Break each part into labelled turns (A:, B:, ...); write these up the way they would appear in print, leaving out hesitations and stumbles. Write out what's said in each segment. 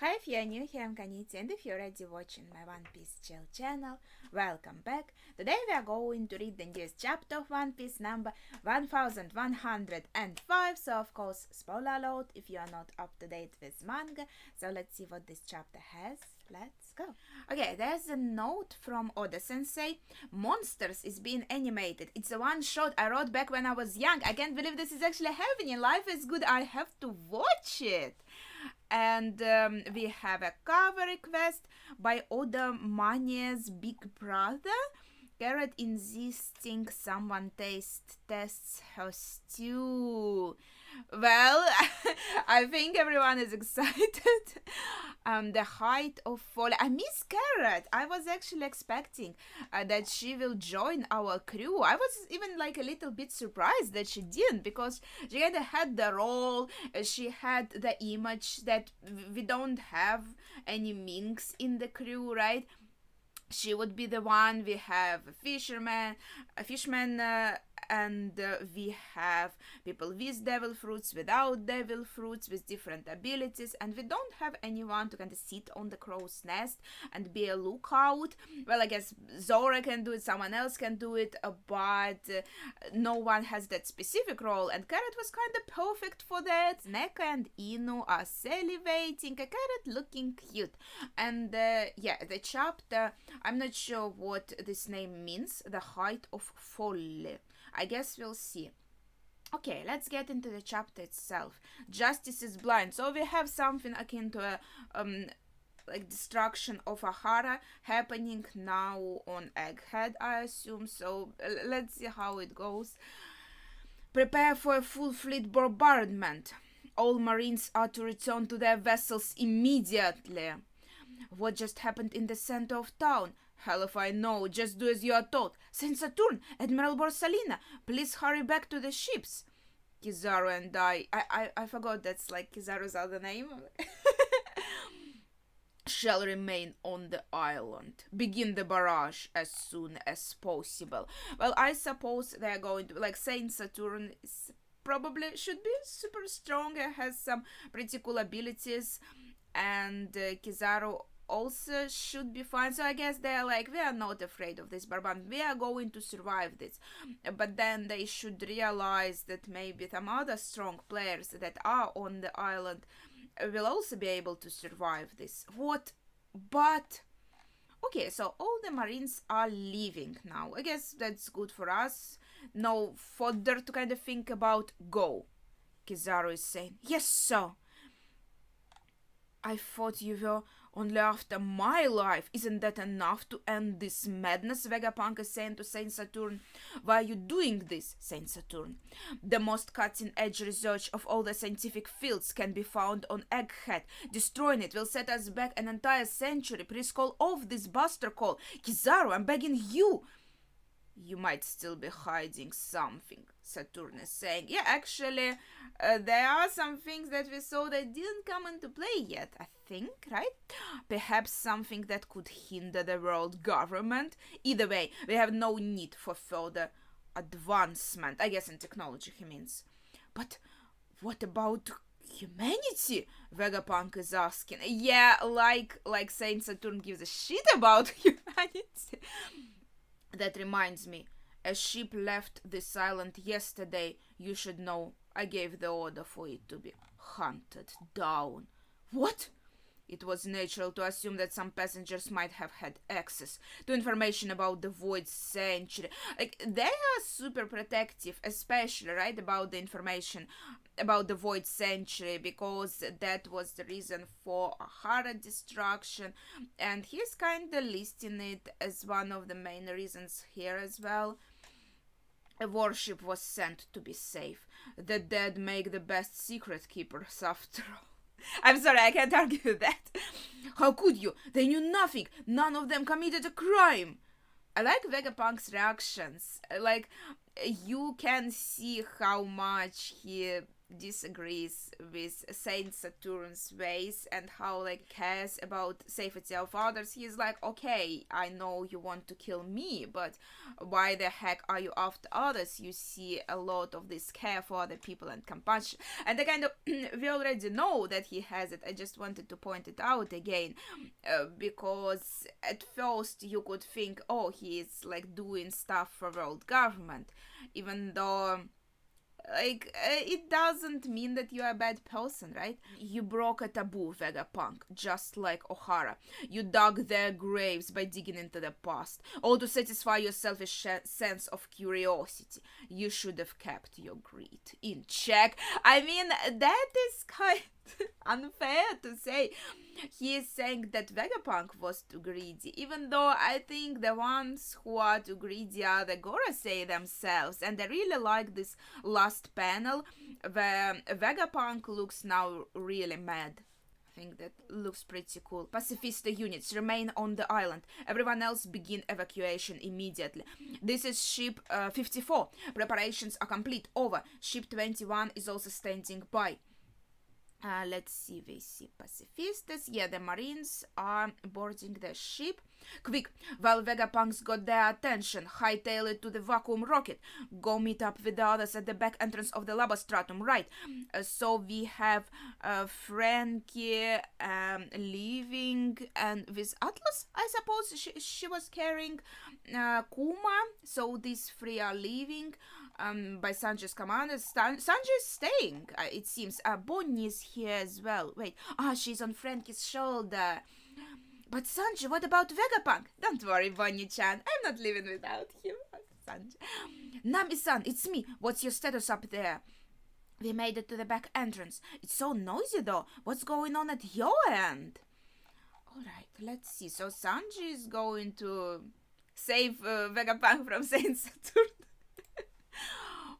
A: Hi, if you're new here, I'm Kaniti, and if you're already watching my One Piece Chill channel, welcome back. Today we are going to read the newest chapter of One Piece, number 1105, so of course, spoiler alert if you are not up to date with manga. So let's see what this chapter has. Let's go. Okay, there's a note from Oda Sensei. Monsters is being animated. It's a one shot I wrote back when I was young. I can't believe this is actually happening. Life is good. I have to watch it. And we have a cover request by Oda Mania's big brother. Carrot insisting someone tests her stew. Well, I think everyone is excited. The height of fall. I miss Carrot. I was actually expecting that she will join our crew. I was even like a little bit surprised that she didn't, because she kind of had the role. She had the image that we don't have any minks in the crew, right? She would be the one. We have a fishman, and we have people with devil fruits, without devil fruits, with different abilities, and we don't have anyone to kind of sit on the crow's nest and be a lookout. Well, I guess Zora can do it, someone else can do it, but no one has that specific role, and Carrot was kind of perfect for that. Neko and Inu are salivating, a Carrot looking cute, and yeah, the chapter, I'm not sure what this name means, the height of folly. I guess we'll see. Okay, let's get into the chapter itself. Justice is blind. So we have something akin to a like destruction of Ahara happening now on Egghead, I assume. So let's see how it goes. Prepare for a full fleet bombardment. All marines are to return to their vessels immediately. What just happened in the center of town? Hell if I know, just do as you are told. Saint Saturn, Admiral Borsalina, please hurry back to the ships. Kizaru and I forgot that's like Kizaru's other name. Shall remain on the island. Begin the barrage as soon as possible. Well, I suppose they're going to, like, Saint Saturn is probably should be super strong, has some pretty cool abilities, and Kizaru also should be fine. So I guess they're like, we are not afraid of this bombardment, we are going to survive this. But then they should realize that maybe some other strong players that are on the island will also be able to survive this. What? But okay, so all the marines are leaving now. I guess that's good for us. No further to kind of think about. Go, Kizaru is saying. Yes, sir. I thought you were only after my life. Isn't that enough to end this madness? Vegapunk is saying to Saint Saturn. Why are you doing this, Saint Saturn? The most cutting-edge research of all the scientific fields can be found on Egghead. Destroying it will set us back an entire century. Please call off this buster call. Kizaru, I'm begging you. You might still be hiding something, Saturn is saying. Yeah, actually, there are some things that we saw that didn't come into play yet, I think, right? Perhaps something that could hinder the world government. Either way, we have no need for further advancement. I guess in technology, he means. But what about humanity? Vegapunk is asking. Yeah, like Saint Saturn gives a shit about humanity. That reminds me, a ship left this island yesterday. You should know I gave the order for it to be hunted down. What? It was natural to assume that some passengers might have had access to information about the Void Century. Like, they are super protective, especially, right, about the information about the Void Century, because that was the reason for Ahara destruction, and he's kind of listing it as one of the main reasons here as well. A warship was sent to be safe. The dead make the best secret keepers after all. I'm sorry, I can't argue with that. How could you? They knew nothing. None of them committed a crime. I like Vegapunk's reactions. Like, you can see how much he disagrees with Saint Saturn's ways and how like cares about safety of others. He's like, okay, I know you want to kill me, but why the heck are you after others? You see a lot of this care for other people and compassion, and the kind of we already know that he has it. I just wanted to point it out again, because at first you could think, oh, he is like doing stuff for world government, even though like it doesn't mean that you're a bad person, right? You broke a taboo, Vegapunk, just like Ohara. You dug their graves by digging into the past, all to satisfy your selfish sense of curiosity. You should have kept your greed in check. I mean, that is kind unfair to say. He is saying that Vegapunk was too greedy, even though I think the ones who are too greedy are the Gorosei themselves, and I really like this last panel where Vegapunk looks now really mad. I think that looks pretty cool. Pacifista units remain on the island. Everyone else begin evacuation immediately. This is ship 54. Preparations are complete. Over. Ship 21 is also standing by. Let's see, we see pacifistas. Yeah, the Marines are boarding the ship. Quick, while Vegapunks got their attention, hightail it to the vacuum rocket. Go meet up with the others at the back entrance of the Labostratum, right? So we have Frankie leaving, and with Atlas, I suppose she was carrying Kuma. So these three are leaving. By Sanji's command. Sanji is staying, it seems. Bonnie is here as well. Wait, she's on Frankie's shoulder. But Sanji, what about Vegapunk? Don't worry, Bonnie-chan. I'm not living without him. Sanji. Nami-san, it's me. What's your status up there? We made it to the back entrance. It's so noisy though. What's going on at your end? Alright, let's see. So Sanji is going to save Vegapunk from Saint Saturn.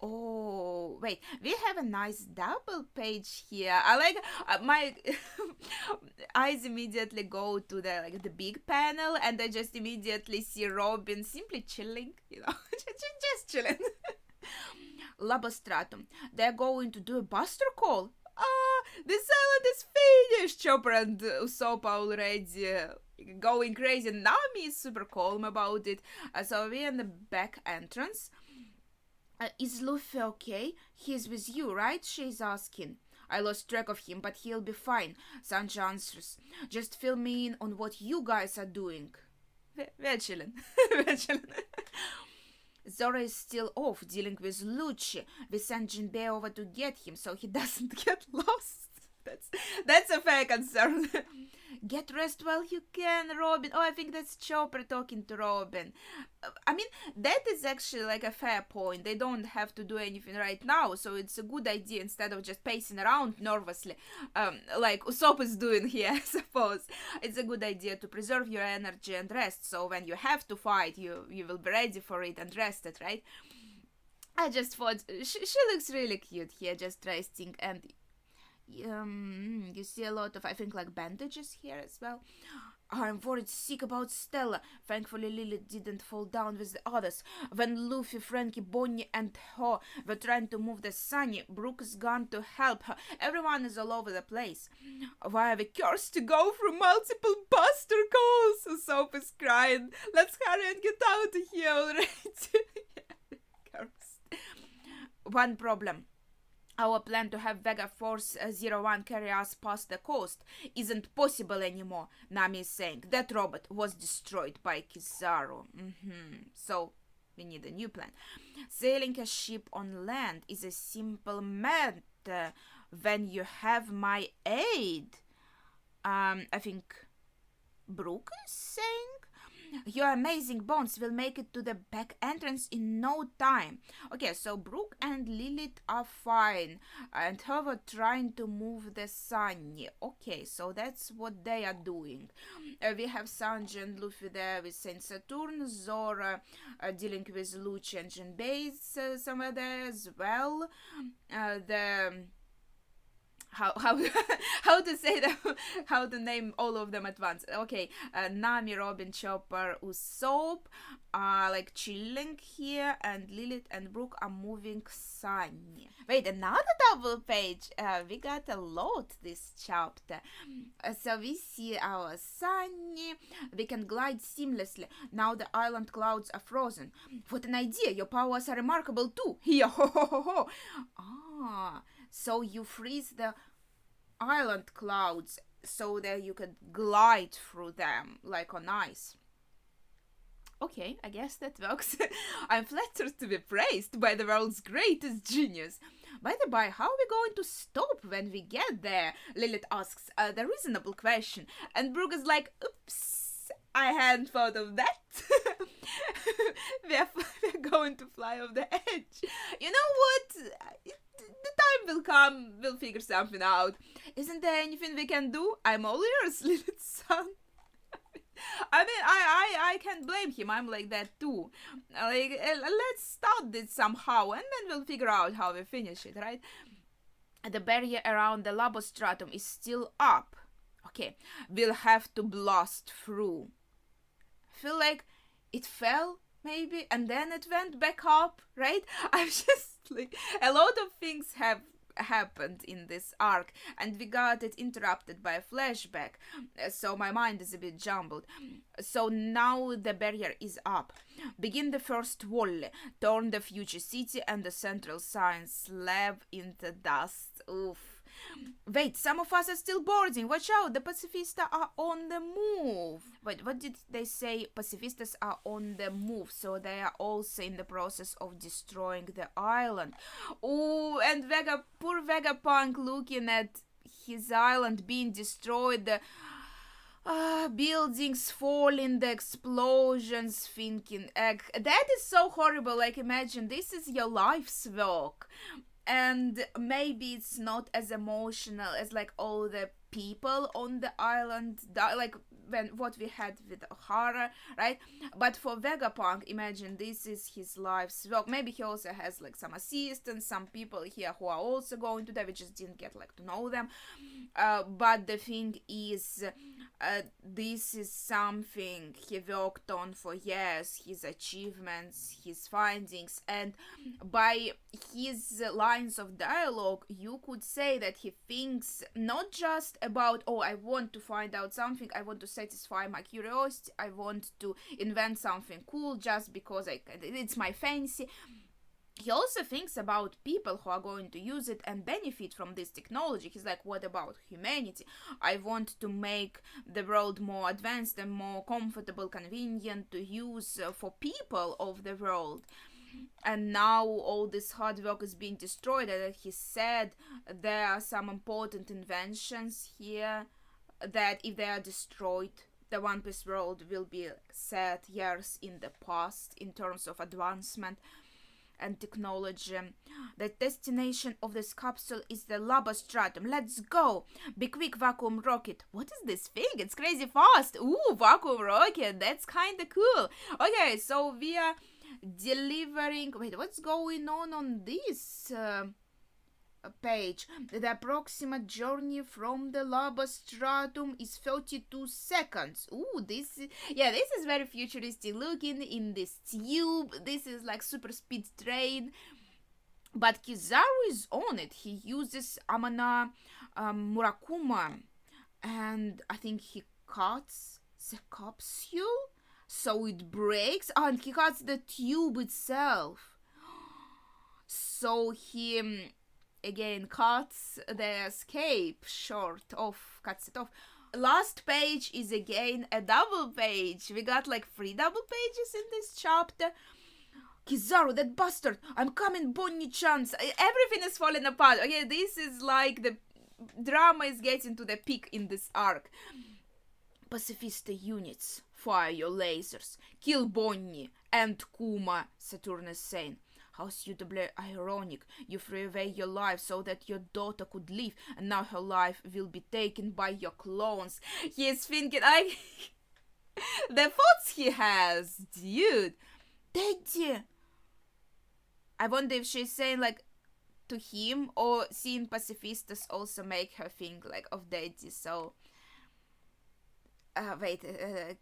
A: Oh, wait, we have a nice double page here. I like my eyes immediately go to the big panel, and I just immediately see Robin simply chilling, just chilling. Labostratum, they're going to do a buster call. This island is finished. Chopper and Usopp already going crazy. Nami is super calm about it. So we're in the back entrance. Is Luffy okay? He's with you, right? She's asking. I lost track of him, but he'll be fine. Sanji answers. Just fill me in on what you guys are doing. We're chilling. We're chilling. Zoro is still off dealing with Lucci. We sent Jinbei over to get him so he doesn't get lost. That's a fair concern. Get rest while you can, Robin. Oh, I think that's Chopper talking to Robin. I mean, that is actually like a fair point. They don't have to do anything right now, so it's a good idea instead of just pacing around nervously, like Usopp is doing here, I suppose. It's a good idea to preserve your energy and rest, so when you have to fight, you will be ready for it and rested, right? I just thought she looks really cute here, just resting, and you see a lot of, I think, like bandages here as well. I'm worried sick about Stella. Thankfully, Lily didn't fall down with the others. When Luffy, Frankie, Bonnie, and her were trying to move the Sunny, Brook is gone to help her. Everyone is all over the place. Why are we cursed to go through multiple buster calls? Usopp is crying. Let's hurry and get out of here already. Cursed. One problem. Our plan to have Vega Force 01 carry us past the coast isn't possible anymore, Nami is saying. That robot was destroyed by Kizaru. So, we need a new plan. Sailing a ship on land is a simple matter when you have my aid. I think Brook is saying? Your amazing bones will make it to the back entrance in no time. Okay, so Brook and Lilith are fine, and her were trying to move the Sunny. Okay, so that's what they are doing. We have Sanji and Luffy there with Saint Saturn, Zora dealing with Lucci and Jinbei somewhere there as well. The how how to say them, how to name all of them at once. Okay, Nami, Robin, Chopper, Usopp are like chilling here, and Lilith and Brooke are moving Sunny. Wait, another double page. We got a lot this chapter. So we see our Sunny. We can glide seamlessly. Now the island clouds are frozen. What an idea! Your powers are remarkable too. Here, ho ho ho ho. Ah, so you freeze the island clouds so that you could glide through them like on ice. Okay, I guess that works. I'm flattered to be praised by the world's greatest genius. By the by, how are we going to stop when we get there? Lilith asks the reasonable question, and Brooke is like, oops, I hadn't thought of that. we're going to fly off the edge. You know what? The time will come, we'll figure something out. Isn't there anything we can do? I'm all ears, Lilith's son. I mean, I can't blame him. I'm like that too. Like, let's start this somehow, and then we'll figure out how we finish it, right? The barrier around the Labostratum is still up. Okay, we'll have to blast through. I feel like it fell, maybe, and then it went back up, right? I'm just like, a lot of things have happened in this arc, and we got it interrupted by a flashback, so my mind is a bit jumbled. So now the barrier is up. Begin the first volley. Turn the future city and the central science lab into dust. Oof. Wait, some of us are still boarding. Watch out, the Pacifista are on the move. Wait, what did they say? Pacifistas are on the move, so they are also in the process of destroying the island. Oh, and poor Vegapunk looking at his island being destroyed, the buildings falling, the explosions, thinking, that is so horrible. Like, imagine, this is your life's work. And maybe it's not as emotional as like all the people on the island, like when what we had with Ohara, right? But for Vegapunk, imagine this is his life's work. Maybe he also has like some assistants, some people here who are also going to die. We just didn't get like to know them. But the thing is, this is something he worked on for years, his achievements, his findings, and by his lines of dialogue, you could say that he thinks not just about, oh, I want to find out something, I want to satisfy my curiosity, I want to invent something cool just because it's my fancy. He also thinks about people who are going to use it and benefit from this technology. He's like, what about humanity? I want to make the world more advanced and more comfortable, convenient to use for people of the world. And now all this hard work is being destroyed. And he said there are some important inventions here that if they are destroyed, the One Piece world will be set years in the past in terms of advancement and technology. The destination of this capsule is the Labostratum. Let's go! Be quick, vacuum rocket. What is this thing? It's crazy fast. Ooh, vacuum rocket. That's kind of cool. Okay, so we are delivering. Wait, what's going on this page? The approximate journey from the Labostratum is 32 seconds. Ooh, this is very futuristic looking in this tube. This is like super speed train. But Kizaru is on it. He uses Amana Murakuma, and I think he cuts the capsule so it breaks, and he cuts the tube itself. So he again cuts the escape short off, cuts it off. Last page is again a double page. We got like 3 double pages in this chapter. Kizaru, that bastard! I'm coming, Bonnie-chans! Everything is falling apart. Okay, this is like the drama is getting to the peak in this arc. Pacifista units, fire your lasers. Kill Bonnie and Kuma, Saturn is saying. How suitably ironic. You threw away your life so that your daughter could live, and now her life will be taken by your clones. He is thinking, the thoughts he has, dude. Daddy. I wonder if she's saying like, to him, or seeing pacifistas also make her think like of daddy. So wait,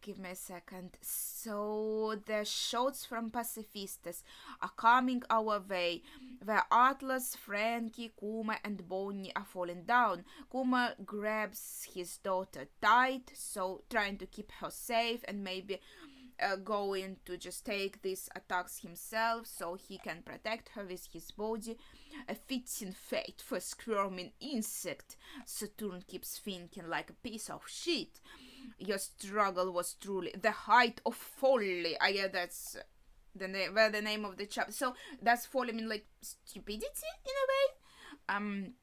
A: give me a second. So the shots from pacifistas are coming our way, where Atlas, Frankie, Kuma, and Bonnie are falling down. Kuma grabs his daughter tight, so trying to keep her safe, and maybe going to just take these attacks himself so he can protect her with his body. A fitting fate for a squirming insect, Saturn keeps thinking, like a piece of shit. Your struggle was truly the height of folly. I guess that's the name of the chapter. So that's folly mean like stupidity in a way.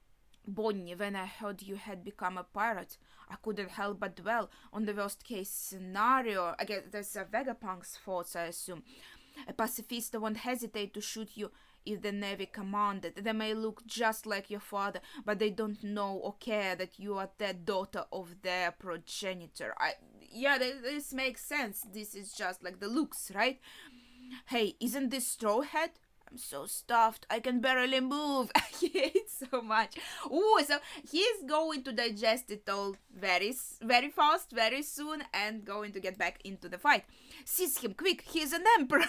A: Bonnie, when I heard you had become a pirate, I couldn't help but dwell on the worst case scenario. I guess that's a Vegapunk's thoughts, I assume. A pacifist won't hesitate to shoot you if the Navy commanded. They may look just like your father, but they don't know or care that you are the daughter of their progenitor. This makes sense. This is just like the looks, right? Hey, isn't this Straw Hat? I'm so stuffed, I can barely move. He hates so much. Ooh, so he's going to digest it all very fast, very soon, and going to get back into the fight. Seize him, quick, he's an emperor.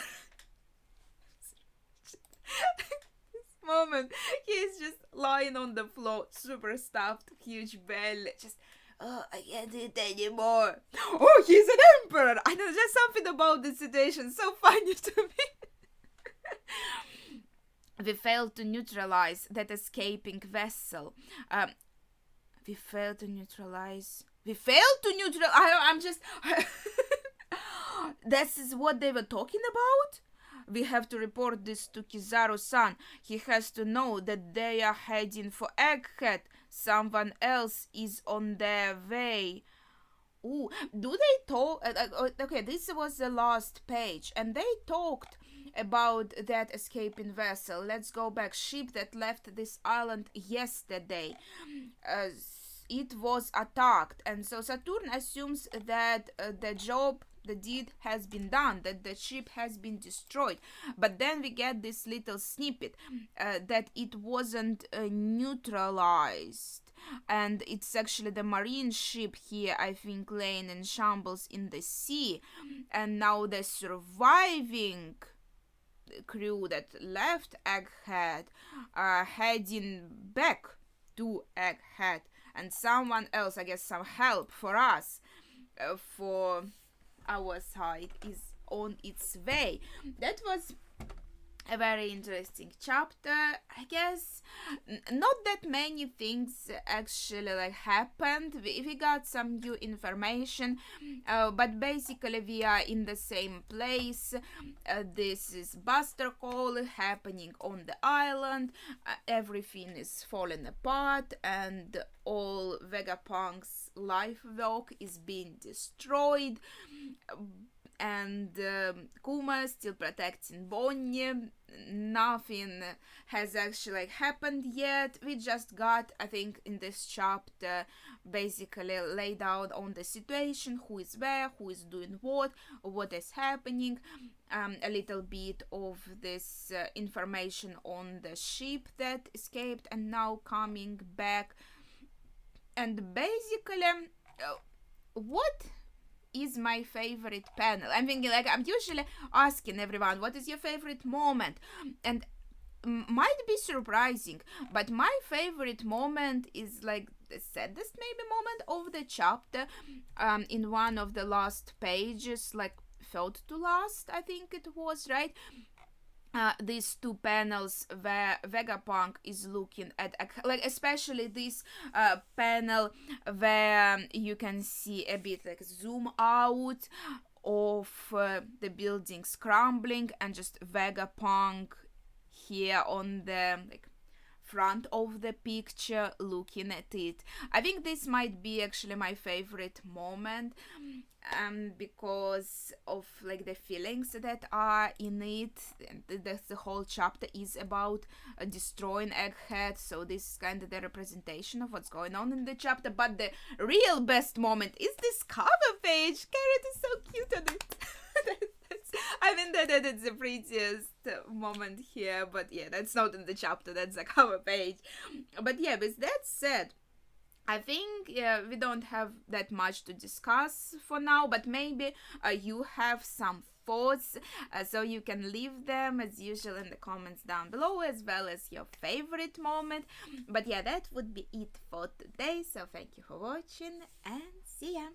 A: This moment, he's just lying on the floor, super stuffed, huge belly, just, I can't eat anymore. Oh, he's an emperor. I know, there's something about the situation so funny to me. We failed to neutralize that escaping vessel. We failed to neutralize. I'm just. This is what they were talking about? We have to report this to Kizaru-san. He has to know that they are heading for Egghead. Someone else is on their way. Ooh, do they talk? Okay, this was the last page, and they talked about that escaping vessel. Let's go back. Ship that left this island yesterday. It was attacked, and so Saturn assumes that the deed has been done, that the ship has been destroyed. But then we get this little snippet that it wasn't neutralized. And it's actually the marine ship here, I think, laying in shambles in the sea. And now the surviving crew that left Egghead are heading back to Egghead. And someone else, I guess some help for us, for our side, is on its way. That was a very interesting chapter. I guess not that many things actually like happened. We got some new information, but basically we are in the same place. This is Buster Call happening on the island. Everything is falling apart, and all Vegapunk's life work is being destroyed. And Kuma still protecting Bonnie. Nothing has actually happened yet. We just got, I think, in this chapter basically laid out on the situation, who is where, who is doing what is happening, a little bit of this information on the ship that escaped and now coming back. And basically, what is my favorite panel? I'm thinking, like, I'm usually asking everyone, what is your favorite moment? And might be surprising, but my favorite moment is like the saddest maybe moment of the chapter, in one of the last pages, like third to last, I think it was, right? These two panels where Vegapunk is looking at, like, especially this panel where you can see a bit like zoom out of the buildings crumbling, and just Vegapunk here on the like front of the picture looking at it. I think this might be actually my favorite moment, because of like the feelings that are in it. The whole chapter is about destroying Egghead, so this is kind of the representation of what's going on in the chapter. But the real best moment is this cover page. Carrot is so cute on it. I mean that it's the prettiest moment here, but yeah, that's not in the chapter, that's the cover page. But yeah, with that said, I think we don't have that much to discuss for now, but maybe you have some thoughts, so you can leave them as usual in the comments down below, as well as your favorite moment. But yeah, that would be it for today, so thank you for watching and see ya.